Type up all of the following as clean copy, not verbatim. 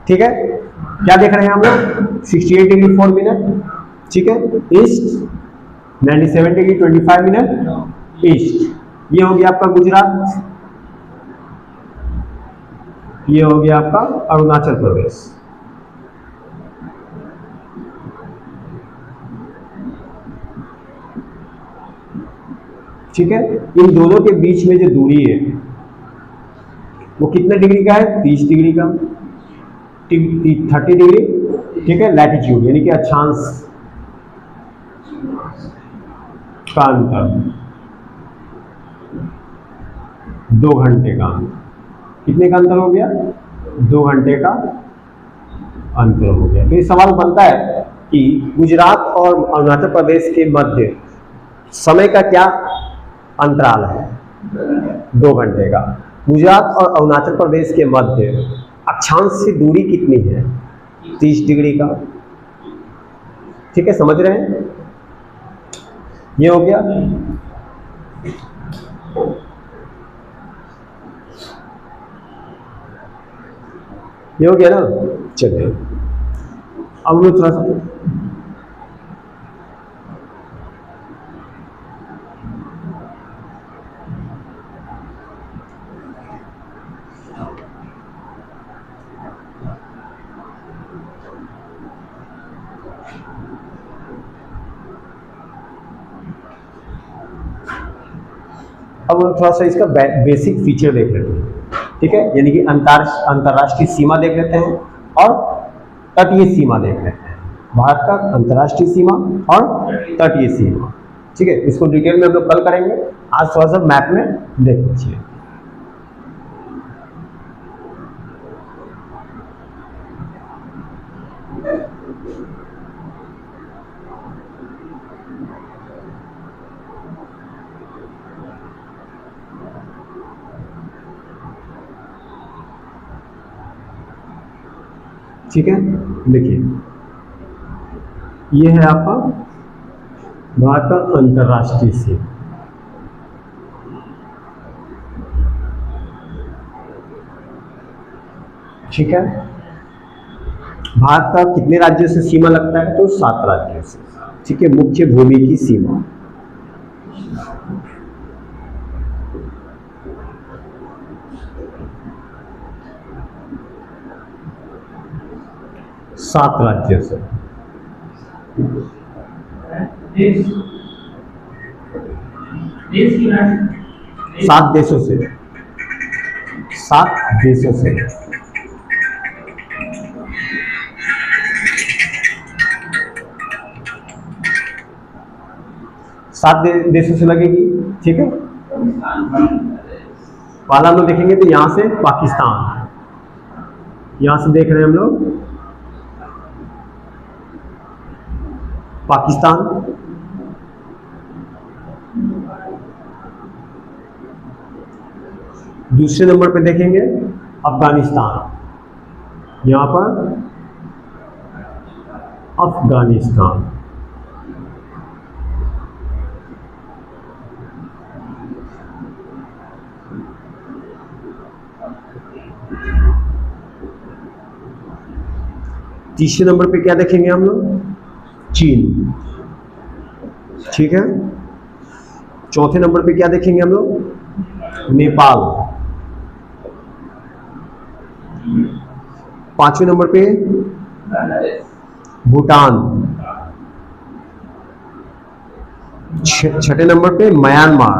ठीक है, क्या देख रहे हैं हम लोग? 68 डिग्री 4 मिनट, ठीक है, ईस्ट, 97 डिग्री 25 मिनट ईस्ट। ये हो गया आपका गुजरात, ये हो गया आपका अरुणाचल प्रदेश। ठीक है, इन दोनों के बीच में जो दूरी है वो कितने डिग्री का है? 30 डिग्री का, 30 डिग्री, ठीक है, लैटिट्यूड यानी कि अक्षांश का अंतर, 2 घंटे का। कितने का अंतर हो गया? 2 घंटे का अंतर हो गया। तो ये सवाल बनता है कि गुजरात और अरुणाचल प्रदेश के मध्य समय का क्या अंतराल है? 2 घंटे का। गुजरात और अरुणाचल प्रदेश के मध्य अक्षांश से दूरी कितनी है? 30 डिग्री का। ठीक है, समझ रहे हैं? ये हो गया। ये हो गया ना। चलिए अब लोग थोड़ा सा इसका बेसिक फीचर देख लेते हैं। ठीक है, यानी कि अंतर्राष्ट्रीय सीमा देख लेते हैं और तटीय सीमा देख लेते हैं। भारत का अंतर्राष्ट्रीय सीमा और तटीय सीमा। ठीक है, इसको डिटेल में हम लोग कल करेंगे। आज थोड़ा सा मैप में देख लीजिए। ठीक है, देखिए ये है आपका भारत का अंतर्राष्ट्रीय सीमा। ठीक है, भारत का कितने राज्यों से सीमा लगता है? तो 7 राज्यों से। ठीक है, मुख्य भूमि की सीमा। सात राज्यों से, 7 देशों से, 7 देशों से। देशों से लगेगी। ठीक है, पहला हम लोग देखेंगे तो यहां से पाकिस्तान, यहां से देख रहे हैं हम लोग पाकिस्तान, दूसरे नंबर पे देखेंगे अफगानिस्तान, यहां पर अफगानिस्तान, तीसरे नंबर पे क्या देखेंगे हम लोग? चीन। ठीक है, चौथे नंबर पे क्या देखेंगे हम लोग? नेपाल। पांचवें नंबर पे भूटान। छठे नंबर पे म्यांमार।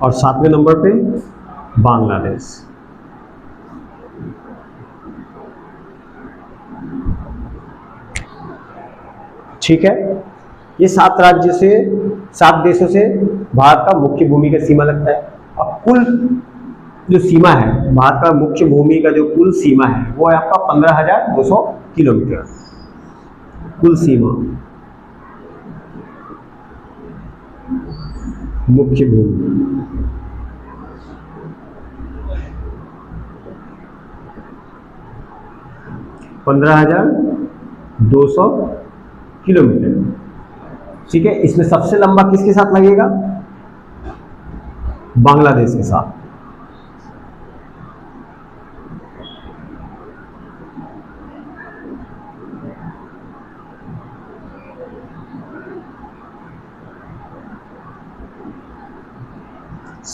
और 7वें नंबर पे बांग्लादेश। ठीक है, ये 7 राज्य से, 7 देशों से भारत का मुख्य भूमि का सीमा लगता है। अब कुल जो सीमा है, भारत का मुख्य भूमि का जो कुल सीमा है वो है आपका 15,200 किलोमीटर कुल सीमा, मुख्य भूमि। 15,200 किलोमीटर। ठीक है, इसमें सबसे लंबा किसके साथ लगेगा? बांग्लादेश के साथ।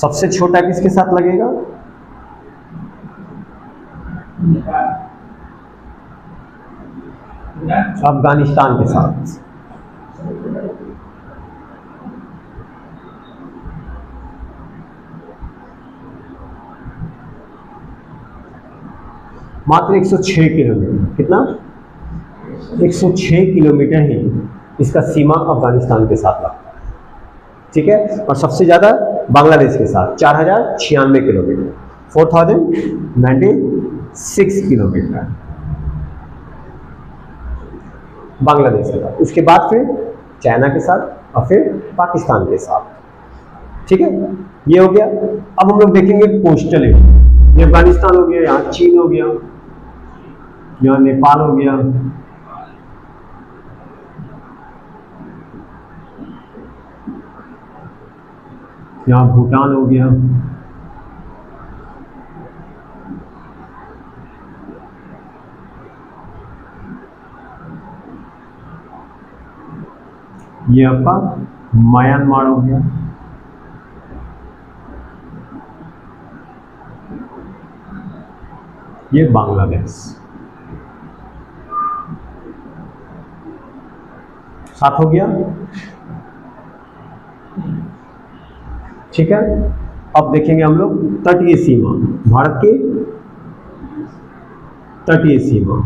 सबसे छोटा किसके साथ लगेगा? अफगानिस्तान के साथ। मात्र 106 किलोमीटर। कितना? 106 किलोमीटर ही इसका सीमा अफगानिस्तान के साथ लगता है। ठीक है, और सबसे ज़्यादा बांग्लादेश के साथ 4096 किलोमीटर, 4096 किलोमीटर बांग्लादेश के साथ। उसके बाद फिर चाइना के साथ और फिर पाकिस्तान के साथ। ठीक है, ये हो गया। अब हम लोग देखेंगे कोस्टल एरिया। ये अफगानिस्तान हो गया, यहाँ चीन हो गया, यहाँ नेपाल हो गया, यहाँ भूटान हो गया, ये आपका म्यांमार हो गया, ये बांग्लादेश। सात हो गया। ठीक है, अब देखेंगे हम लोग तटीय सीमा, भारत की तटीय सीमा।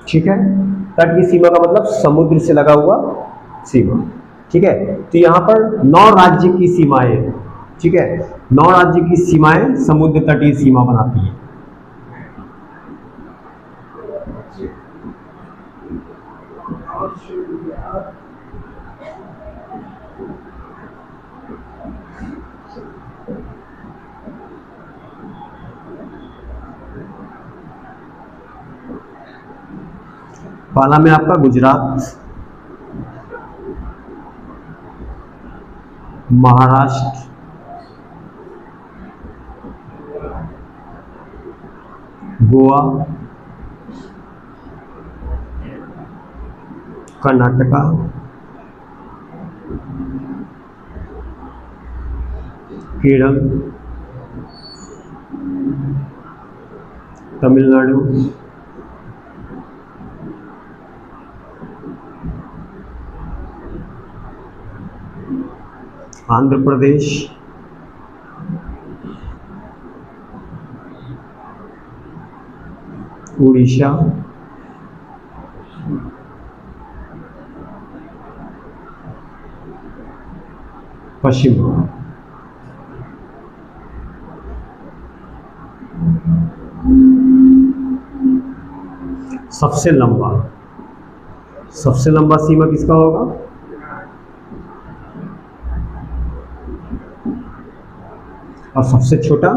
ठीक है, तटीय सीमा का मतलब समुद्र से लगा हुआ सीमा। ठीक है, तो यहां पर 9 राज्य की सीमाएं, ठीक है, 9 राज्य की सीमाएं समुद्र तटीय सीमा बनाती है। पहला में आपका गुजरात, महाराष्ट्र, गोवा, कर्नाटका, केरल, तमिलनाडु, आंध्र प्रदेश, उड़ीसा, पश्चिम बंगाल। सबसे लंबा सीमा किसका होगा? और सबसे छोटा?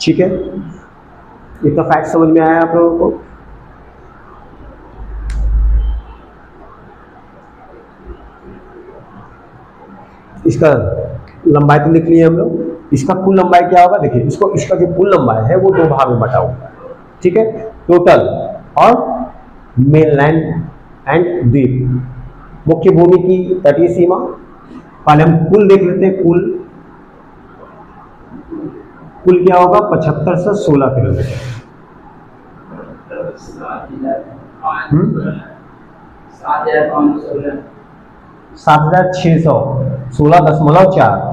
ठीक है, इतना फैक्ट समझ में आया आप लोगों को? इसका लंबाई तो लिख लिए हम लोग। इसका कुल लंबाई क्या होगा? देखिए, इसका जो कुल लंबाई है वो 2 भाग में बटा हुआ है। ठीक है, टोटल और मेनलैंड एंड द्वीप। मुख्य भूमि की तटीय सीमा, पहले हम कुल देख लेते हैं। कुल क्या होगा? 75 से 16 किलोमीटर। 7,600, 16.4।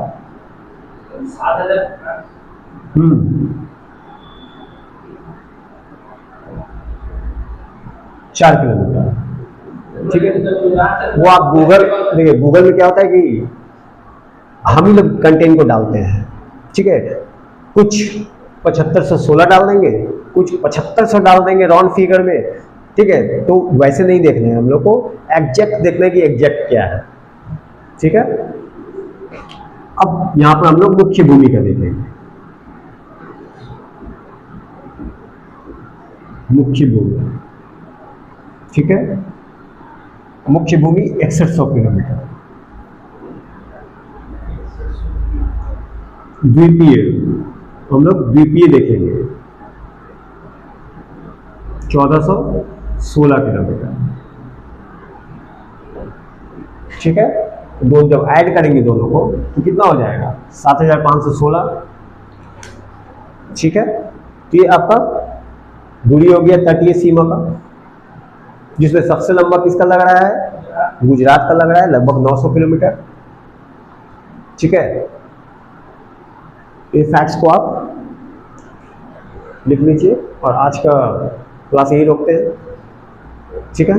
4 किलोमीटर। ठीक है, वो आप गूगल देखिए, गूगल में क्या होता है कि हम ही लोग कंटेंट को डालते हैं। ठीक है, कुछ 75 से 16 डाल देंगे, कुछ 75 से डाल देंगे राउंड फिगर में। ठीक है, तो वैसे नहीं देखना है हम लोग को, एग्जैक्ट देखना है कि एग्जैक्ट क्या है। ठीक है, अब यहां पर हम लोग मुख्य भूमि का देखेंगे। मुख्य भूमि, ठीक है, मुख्य भूमि 6100 किलोमीटर। द्वीपीय, हम लोग द्वीपीय देखेंगे 1416 किलोमीटर। ठीक है, दो जब ऐड करेंगे दोनों को तो कितना हो जाएगा 7516। ठीक है, तो ये आपका दूरी हो गया तटीय सीमा का, जिसमें सबसे लंबा किसका लग रहा है, गुजरात का लग रहा है, लगभग 900 किलोमीटर। ठीक है, ये फैक्ट्स को आप लिख लीजिए और आज का क्लास यही रोकते हैं। ठीक है।